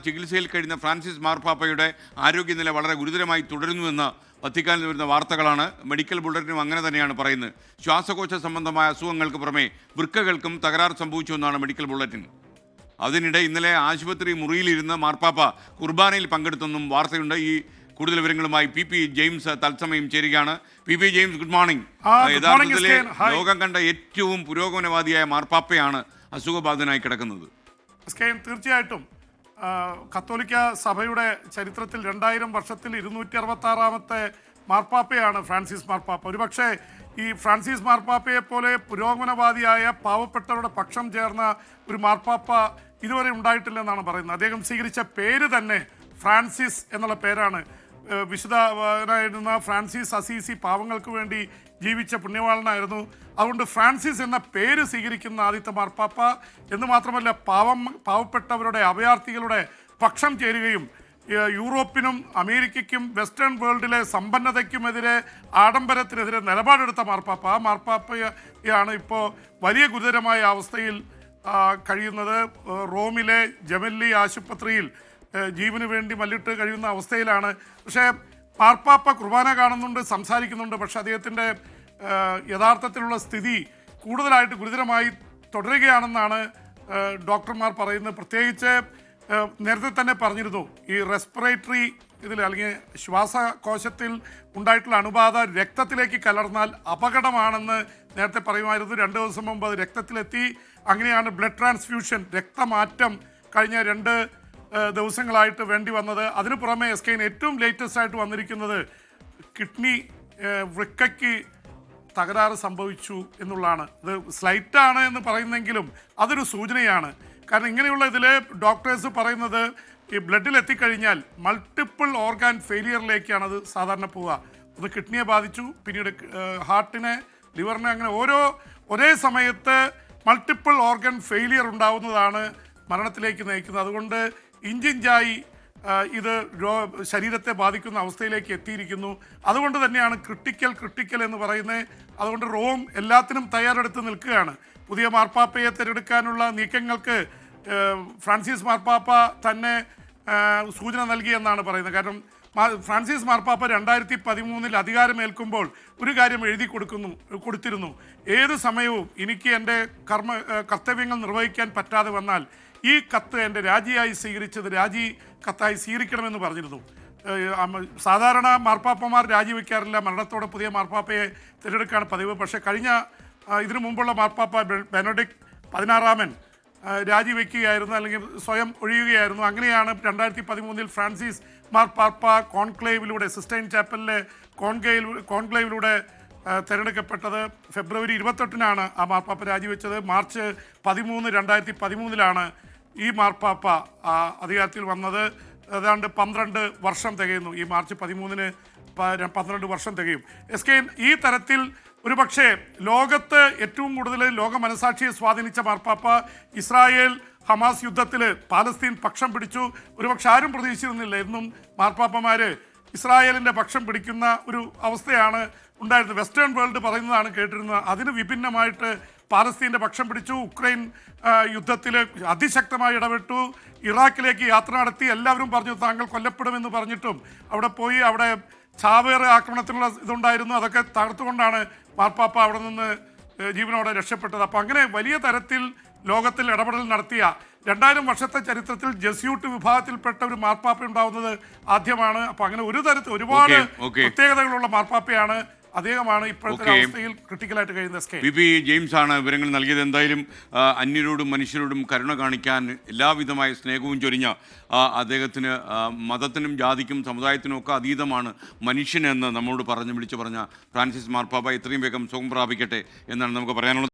ചികിത്സയിൽ കഴിയുന്ന ഫ്രാൻസിസ് മാർപ്പാപ്പയുടെ ആരോഗ്യനില വളരെ ഗുരുതരമായി തുടരുന്നുവെന്ന് വത്തിക്കാനിൽ വരുന്ന വാർത്തകളാണ്. മെഡിക്കൽ ബുള്ളറ്റിനും അങ്ങനെ തന്നെയാണ് പറയുന്നത്. ശ്വാസകോശ സംബന്ധമായ അസുഖങ്ങൾക്ക് പുറമെ വൃക്കകൾക്കും തകരാർ സംഭവിച്ചുവെന്നാണ് മെഡിക്കൽ ബുള്ളറ്റിൻ. അതിനിടെ ഇന്നലെ ആശുപത്രി മുറിയിലിരുന്ന് മാർപ്പാപ്പ കുർബാനയിൽ പങ്കെടുത്തെന്നും വാർത്തയുണ്ട്. ഈ കൂടുതൽ വിവരങ്ങളുമായി പി ജെയിംസ് തത്സമയം ചേരുകയാണ്. P James, good morning. യഥാർത്ഥത്തിൽ ലോകം കണ്ട ഏറ്റവും പുരോഗമനവാദിയായ മാർപ്പാപ്പയാണ് അസുഖബാധിതനായി കിടക്കുന്നത്. തീർച്ചയായിട്ടും കത്തോലിക്ക സഭയുടെ ചരിത്രത്തിൽ 2000 വർഷത്തിൽ 266-ാമത്തെ മാർപ്പാപ്പയാണ് ഫ്രാൻസിസ് മാർപ്പാപ്പ. ഒരുപക്ഷെ ഈ ഫ്രാൻസിസ് മാർപ്പാപ്പയെ പോലെ പുരോഗമനവാദിയായ പാവപ്പെട്ടവരുടെ പക്ഷം ചേർന്ന ഒരു മാർപ്പാപ്പ ഇതുവരെ ഉണ്ടായിട്ടില്ലെന്നാണ് പറയുന്നത്. അദ്ദേഹം സ്വീകരിച്ച പേര് തന്നെ ഫ്രാൻസിസ് എന്നുള്ള പേരാണ്. വിശുദ്ധനായിരുന്ന ഫ്രാൻസിസ് അസീസി പാവങ്ങൾക്ക് വേണ്ടി ജീവിച്ച പുണ്യവാളനായിരുന്നു. അതുകൊണ്ട് ഫ്രാൻസിസ് എന്ന പേര് സ്വീകരിക്കുന്ന ആദ്യത്തെ മാർപ്പാപ്പ എന്ന് മാത്രമല്ല, പാവപ്പെട്ടവരുടെ അഭയാർത്ഥികളുടെ പക്ഷം ചേരുകയും യൂറോപ്പിനും അമേരിക്കയ്ക്കും വെസ്റ്റേൺ വേൾഡിലെ സമ്പന്നതയ്ക്കുമെതിരെ ആഡംബരത്തിനെതിരെ നിലപാടെടുത്ത മാർപ്പാപ്പ. ആ മാർപ്പാപ്പയാണ് ഇപ്പോൾ വലിയ ഗുരുതരമായ അവസ്ഥയിൽ കഴിയുന്നത്. റോമിലെ ജെമല്ലി ആശുപത്രിയിൽ ജീവന് വേണ്ടി മല്ലിട്ട് കഴിയുന്ന അവസ്ഥയിലാണ്. പക്ഷേ മാർപ്പാപ്പ കുർബാന കാണുന്നുണ്ട്, സംസാരിക്കുന്നുണ്ട്. പക്ഷേ അദ്ദേഹത്തിൻ്റെ യഥാർത്ഥത്തിലുള്ള സ്ഥിതി കൂടുതലായിട്ട് ഗുരുതരമായി തുടരുകയാണെന്നാണ് ഡോക്ടർമാർ പറയുന്നത്. പ്രത്യേകിച്ച് നേരത്തെ തന്നെ പറഞ്ഞിരുന്നു, ഈ റെസ്പിറേറ്ററി ഇതിൽ അല്ലെങ്കിൽ ശ്വാസകോശത്തിൽ ഉണ്ടായിട്ടുള്ള അണുബാധ രക്തത്തിലേക്ക് കലർന്നാൽ അപകടമാണെന്ന് നേരത്തെ പറയുമായിരുന്നു. 2 ദിവസം മുമ്പ് അത് രക്തത്തിലെത്തി. അങ്ങനെയാണ് ബ്ലഡ് ട്രാൻസ്ഫ്യൂഷൻ, രക്തമാറ്റം കഴിഞ്ഞ 2 ദിവസങ്ങളായിട്ട് വേണ്ടി വന്നത്. അതിനു പുറമെ ഏറ്റവും ലേറ്റസ്റ്റ് ആയിട്ട് വന്നിരിക്കുന്നത് കിഡ്നി വൃക്കയ്ക്ക് തകരാറ് സംഭവിച്ചു എന്നുള്ളതാണ്. ഇത് സ്ലൈറ്റാണ് എന്ന് പറയുന്നെങ്കിലും അതൊരു സൂചനയാണ്. കാരണം ഇങ്ങനെയുള്ള ഇതിൽ ഡോക്ടേഴ്സ് പറയുന്നത് ഈ ബ്ലഡിൽ എത്തിക്കഴിഞ്ഞാൽ മൾട്ടിപ്പിൾ ഓർഗാൻ ഫെയിലിയറിലേക്കാണ് അത് സാധാരണ പോവുക. അത് കിഡ്നിയെ ബാധിച്ചു, പിന്നീട് ഹാർട്ടിനെ, ലിവറിനെ, അങ്ങനെ ഒരേ സമയത്ത് മൾട്ടിപ്പിൾ ഓർഗൻ ഫെയിലിയർ ഉണ്ടാവുന്നതാണ് മരണത്തിലേക്ക് നയിക്കുന്നത്. അതുകൊണ്ട് ഇഞ്ചിഞ്ചായി ഇത് ശരീരത്തെ ബാധിക്കുന്ന അവസ്ഥയിലേക്ക് എത്തിയിരിക്കുന്നു. അതുകൊണ്ട് തന്നെയാണ് ക്രിട്ടിക്കൽ എന്ന് പറയുന്നത്. അതുകൊണ്ട് റോം എല്ലാത്തിനും തയ്യാറെടുത്ത് നിൽക്കുകയാണ്. പുതിയ മാർപ്പാപ്പയെ തിരഞ്ഞെടുക്കാനുള്ള നീക്കങ്ങൾക്ക് ഫ്രാൻസിസ് മാർപ്പാപ്പ തന്നെ സൂചന നൽകിയെന്നാണ് പറയുന്നത്. കാരണം ഫ്രാൻസിസ് മാർപ്പാപ്പ 2013 അധികാരമേൽക്കുമ്പോൾ ഒരു കാര്യം കൊടുത്തിരുന്നു. ഏത് സമയവും എനിക്ക് എൻ്റെ കർത്തവ്യങ്ങൾ നിർവഹിക്കാൻ പറ്റാതെ വന്നാൽ ഈ കത്ത് എൻ്റെ രാജിയായി സ്വീകരിച്ചത് രാജി കത്തായി സ്വീകരിക്കണമെന്ന് പറഞ്ഞിരുന്നു. സാധാരണ മാർപ്പാപ്പമാർ രാജിവെക്കാറില്ല, മരണത്തോടെ പുതിയ മാർപ്പാപ്പയെ തിരഞ്ഞെടുക്കുകയാണ് പതിവ്. പക്ഷേ ഇതിനു മുമ്പുള്ള മാർപ്പാപ്പ ബെനഡിക്ട് 16 രാജിവെക്കുകയായിരുന്നു, അല്ലെങ്കിൽ സ്വയം ഒഴിയുകയായിരുന്നു. അങ്ങനെയാണ് 2013 ഫ്രാൻസിസ് മാർപ്പാപ്പ കോൺക്ലേവിലൂടെ, സിസ്റ്റൈൻ ചാപ്പലിലെ കോൺക്ലേവിലൂടെ തിരഞ്ഞെടുക്കപ്പെട്ടത്. ഫെബ്രുവരി 28 ആ മാർപ്പാപ്പ രാജിവെച്ചത്. മാർച്ച് 13, 2013 ഈ മാർപ്പാപ്പ അധികാരത്തിൽ വന്നത്. ഏതാണ്ട് 12 വർഷം തികയുന്നു. ഈ മാർച്ച് 13 12 വർഷം തികയും. ഈ തരത്തിൽ ഒരുപക്ഷെ ലോകത്ത് ഏറ്റവും കൂടുതൽ ലോക മനസാക്ഷിയെ സ്വാധീനിച്ച മാർപ്പാപ്പ ഇസ്രായേൽ ഹമാസ് യുദ്ധത്തിൽ പാലസ്തീൻ പക്ഷം പിടിച്ചു. ഒരുപക്ഷെ ആരും പ്രതീക്ഷിച്ചിരുന്നില്ല എന്നും മാർപ്പാപ്പമാർ ഇസ്രായേലിൻ്റെ പക്ഷം പിടിക്കുന്ന ഒരു അവസ്ഥയാണ് ഉണ്ടായിരുന്നത്. വെസ്റ്റേൺ വേൾഡ് പറയുന്നതാണ് കേട്ടിരുന്നത്. അതിന് വിഭിന്നമായിട്ട് പാലസ്തീൻ്റെ പക്ഷം പിടിച്ചു. ഉക്രൈൻ യുദ്ധത്തിൽ അതിശക്തമായി ഇടപെട്ടു. ഇറാഖിലേക്ക് യാത്ര നടത്തി. എല്ലാവരും പറഞ്ഞു താങ്കൾ കൊല്ലപ്പെടുമെന്ന് പറഞ്ഞിട്ടും അവിടെ പോയി. അവിടെ ചാവേർ ആക്രമണത്തിനുള്ള ഇതുണ്ടായിരുന്നു. അതൊക്കെ തകർത്തുകൊണ്ടാണ് മാർപ്പാപ്പ അവിടെ നിന്ന് ജീവനോടെ രക്ഷപ്പെട്ടത്. അപ്പോൾ അങ്ങനെ വലിയ തരത്തിൽ ലോകത്തിൽ ഇടപെടൽ നടത്തിയ 2000 വർഷത്തെ ചരിത്രത്തിൽ ജസ്യൂട്ട് വിഭാഗത്തിൽപ്പെട്ട ഒരു മാർപ്പാപ്പ ഉണ്ടാവുന്നത് ആദ്യമാണ്. അപ്പോൾ അങ്ങനെ ഒരു തരത്തിൽ ഒരുപാട് പ്രത്യേകതകളുള്ള മാർപ്പാപ്പയാണ് അദ്ദേഹമാണ് ഇപ്പോഴത്തെ അവസ്ഥയിൽ ക്രിട്ടിക്കലായിട്ട് കഴിയുന്നത്. പി ജെയിംസ് ആണ് വിവരങ്ങൾ നൽകിയത്. എന്തായാലും അന്യരോടും മനുഷ്യരോടും കരുണ കാണിക്കാൻ എല്ലാവിധമായ സ്നേഹവും ചൊരിഞ്ഞ അദ്ദേഹത്തിന് മതത്തിനും ജാതിക്കും സമുദായത്തിനും ഒക്കെ അതീതമാണ് മനുഷ്യനെന്ന് നമ്മോട് വിളിച്ചു പറഞ്ഞ ഫ്രാൻസിസ് മാർപ്പാപ്പ എത്രയും വേഗം സുഖം പ്രാപിക്കട്ടെ എന്നാണ് നമുക്ക് പറയാനുള്ളത്.